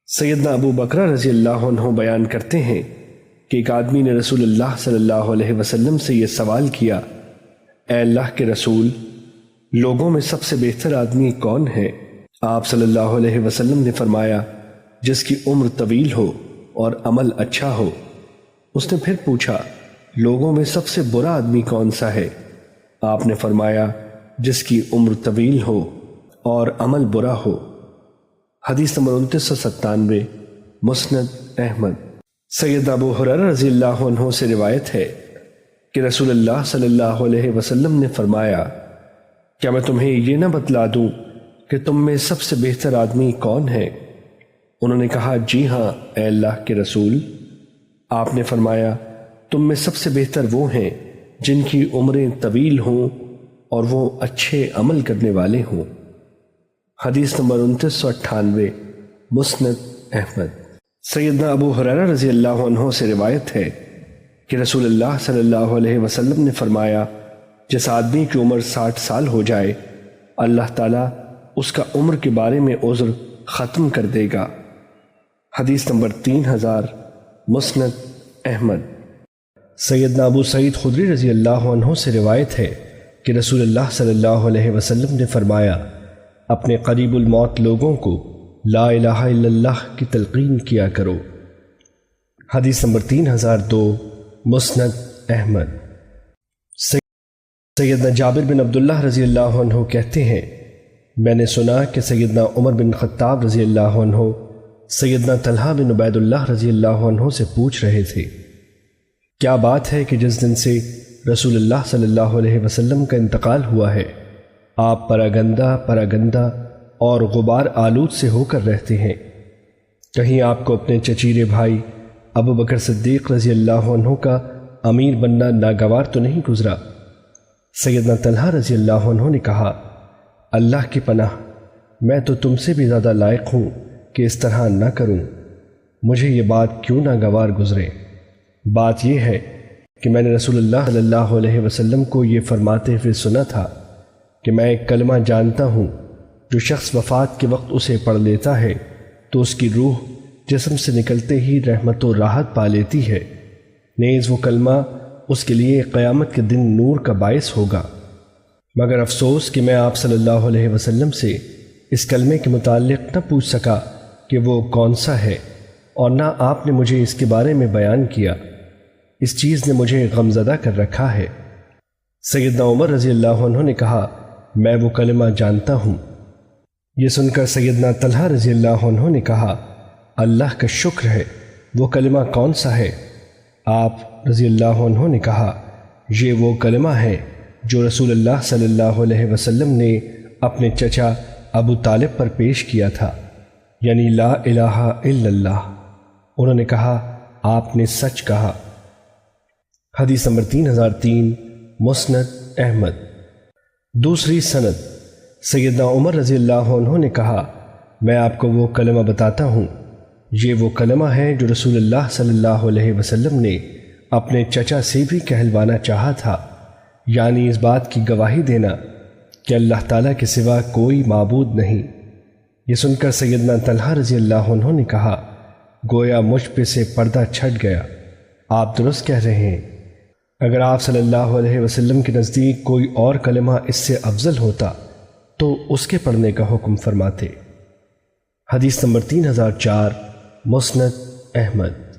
سیدنا ابو بکر رضی اللہ عنہ بیان کرتے ہیں کہ ایک آدمی نے رسول اللہ صلی اللہ علیہ وسلم سے یہ سوال کیا، اے اللہ کے رسول، لوگوں میں سب سے بہتر آدمی کون ہے؟ آپ صلی اللہ علیہ وسلم نے فرمایا، جس کی عمر طویل ہو اور عمل اچھا ہو۔ اس نے پھر پوچھا، لوگوں میں سب سے برا آدمی کون سا ہے؟ آپ نے فرمایا، جس کی عمر طویل ہو اور عمل برا ہو۔ حدیث نمبر 2997، مسند احمد۔ سیدنا ابو ہریرہ رضی اللہ عنہ سے روایت ہے کہ رسول اللہ صلی اللہ علیہ وسلم نے فرمایا، کیا میں تمہیں یہ نہ بتلا دوں کہ تم میں سب سے بہتر آدمی کون ہے؟ انہوں نے کہا، جی ہاں اے اللہ کے رسول۔ آپ نے فرمایا، تم میں سب سے بہتر وہ ہیں جن کی عمریں طویل ہوں اور وہ اچھے عمل کرنے والے ہوں۔ حدیث نمبر 2998، مسند احمد۔ سیدنا ابو ہریرہ رضی اللہ عنہ سے روایت ہے کہ رسول اللہ صلی اللہ علیہ وسلم نے فرمایا، جس آدمی کی عمر 60 سال ہو جائے، اللہ تعالیٰ اس کا عمر کے بارے میں عذر ختم کر دے گا۔ حدیث نمبر 3000، مسند احمد۔ سیدنا ابو سعید خدری رضی اللہ عنہ سے روایت ہے کہ رسول اللہ صلی اللہ علیہ وسلم نے فرمایا، اپنے قریب الموت لوگوں کو لا الہ الا اللہ کی تلقین کیا کرو۔ حدیث نمبر 3002، مسند احمد۔ سیدنا جابر بن عبداللہ رضی اللہ عنہ کہتے ہیں، میں نے سنا کہ سیدنا عمر بن خطاب رضی اللہ عنہ سیدنا طلحہ بن عبید اللہ رضی اللہ عنہ سے پوچھ رہے تھے، کیا بات ہے کہ جس دن سے رسول اللہ صلی اللہ علیہ وسلم کا انتقال ہوا ہے، آپ پراگندہ اور غبار آلود سے ہو کر رہتے ہیں؟ کہیں آپ کو اپنے چچیرے بھائی ابو بکر صدیق رضی اللہ عنہ کا امیر بننا ناگوار تو نہیں گزرا؟ سیدنا طلحہ رضی اللہ عنہ نے کہا، اللہ کی پناہ، میں تو تم سے بھی زیادہ لائق ہوں کہ اس طرح نہ کروں، مجھے یہ بات کیوں ناگوار گزرے؟ بات یہ ہے کہ میں نے رسول اللہ صلی اللہ علیہ وسلم کو یہ فرماتے ہوئے سنا تھا کہ میں ایک کلمہ جانتا ہوں، جو شخص وفات کے وقت اسے پڑھ لیتا ہے تو اس کی روح جسم سے نکلتے ہی رحمت و راحت پا لیتی ہے، نیز وہ کلمہ اس کے لیے قیامت کے دن نور کا باعث ہوگا۔ مگر افسوس کہ میں آپ صلی اللہ علیہ وسلم سے اس کلمے کے متعلق نہ پوچھ سکا کہ وہ کون سا ہے، اور نہ آپ نے مجھے اس کے بارے میں بیان کیا، اس چیز نے مجھے غمزدہ کر رکھا ہے۔ سیدنا عمر رضی اللہ عنہ نے کہا، میں وہ کلمہ جانتا ہوں۔ یہ سن کر سیدنا طلحہ رضی اللہ عنہ نے کہا، اللہ کا شکر ہے، وہ کلمہ کون سا ہے؟ آپ رضی اللہ عنہ نے کہا، یہ وہ کلمہ ہے جو رسول اللہ صلی اللہ علیہ وسلم نے اپنے چچا ابو طالب پر پیش کیا تھا، یعنی لا الہ الا اللہ۔ انہوں نے کہا، آپ نے سچ کہا۔ حدیث نمبر 3003، مسند احمد۔ دوسری سند۔ سیدنا عمر رضی اللہ عنہ نے کہا، میں آپ کو وہ کلمہ بتاتا ہوں، یہ وہ کلمہ ہے جو رسول اللہ صلی اللہ علیہ وسلم نے اپنے چچا سے بھی کہلوانا چاہا تھا، یعنی اس بات کی گواہی دینا کہ اللہ تعالیٰ کے سوا کوئی معبود نہیں۔ یہ سن کر سیدنا طلحہ رضی اللہ عنہ نے کہا، گویا مجھ پہ سے پردہ چھٹ گیا، آپ درست کہہ رہے ہیں۔ اگر آپ صلی اللہ علیہ وسلم کے نزدیک کوئی اور کلمہ اس سے افضل ہوتا تو اس کے پڑھنے کا حکم فرماتے۔ حدیث نمبر 3004، مسند احمد۔